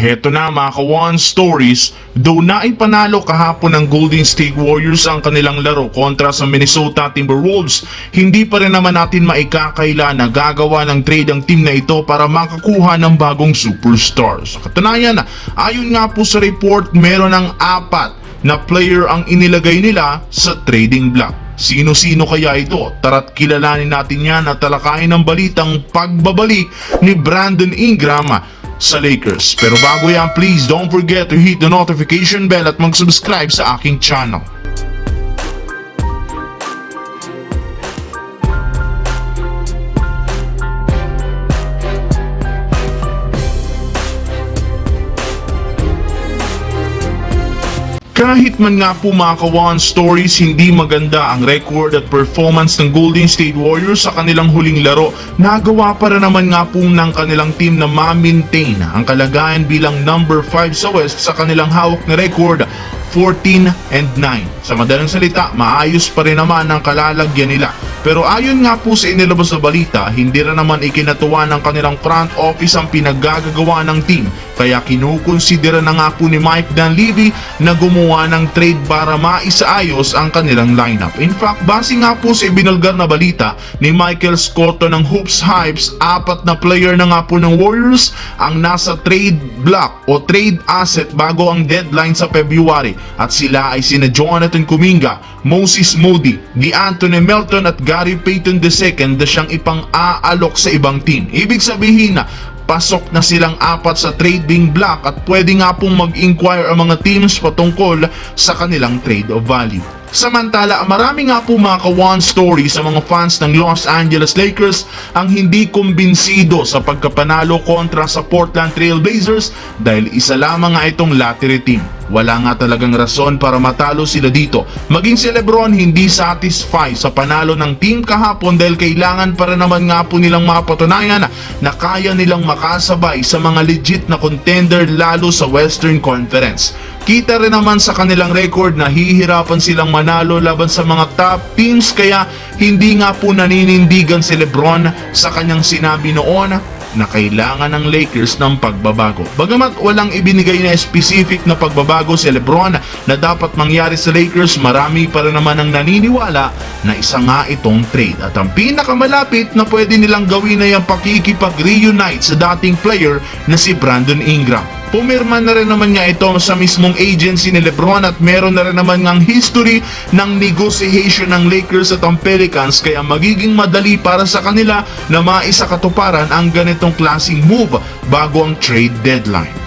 Heto na mga ka-One Stories, though naipanalo kahapon ng Golden State Warriors ang kanilang laro kontra sa Minnesota Timberwolves, hindi pa rin naman natin maikakaila na gagawa ng trade ang team na ito para makakuha ng bagong superstars. Sa katunayan, ayon nga po sa report, meron ng 4 na player ang inilagay nila sa trading block. Sino-sino kaya ito? Tara't kilalanin natin yan at talakayin ng balitang pagbabalik ni Brandon Ingram sa Lakers. Pero bago yan, please don't forget to hit the notification bell at mag-subscribe sa aking channel. Kahit man nga po mga ka-One Stories, hindi maganda ang record at performance ng Golden State Warriors sa kanilang huling laro, nagawa pa rin naman nga po ng kanilang team na ma-maintain ang kalagayan bilang number 5 sa West sa kanilang hawak na record, 14-9. Sa madaling salita, maayos pa rin naman ang kalalagyan nila. Pero ayon nga po sa inilabas na balita, hindi rin naman ikinatuwa ng kanilang front office ang pinaggagawa ng team. Kaya kinukonsidera na nga po ni Mike Dunleavy na gumawa ng trade para maisaayos ang kanilang lineup. In fact, base nga po sa ibinalgar na balita ni Michael Scotto ng Hoops Hypes, 4 na player na nga po ng Warriors ang nasa trade block o trade asset bago ang deadline sa February. At sila ay sina Jonathan Kuminga, Moses Moody, DeAnthony Melton at Gary Payton II na siyang ipang-aalok sa ibang team. Ibig sabihin na pasok na silang 4 sa trading block at pwede nga pong mag-inquire ang mga teams patungkol sa kanilang trade of value. Samantala, marami nga po mga ka-One Story sa mga fans ng Los Angeles Lakers ang hindi kumbinsido sa pagkapanalo kontra sa Portland Trail Blazers dahil isa lamang nga itong lottery team. Wala nga talagang rason para matalo sila dito. Maging si Lebron hindi satisfied sa panalo ng team kahapon dahil kailangan para naman nga po nilang mapatunayan na kaya nilang makasabay sa mga legit na contender lalo sa Western Conference. Kita rin naman sa kanilang record na hihirapan silang manalo laban sa mga top teams kaya hindi nga po naninindigan si Lebron sa kanyang sinabi noon na kailangan ng Lakers ng pagbabago. Bagamat walang ibinigay na specific na pagbabago si Lebron na dapat mangyari sa Lakers, marami pa rin naman ang naniniwala na isa nga itong trade. At ang pinakamalapit na pwede nilang gawin ay ang pakikipag-reunite sa dating player na si Brandon Ingram. Pumirma na rin naman nga ito sa mismong agency ni Lebron at meron na rin naman ngang history ng negotiation ng Lakers at ang Pelicans kaya magiging madali para sa kanila na maisakatuparan ang ganitong klaseng move bago ang trade deadline.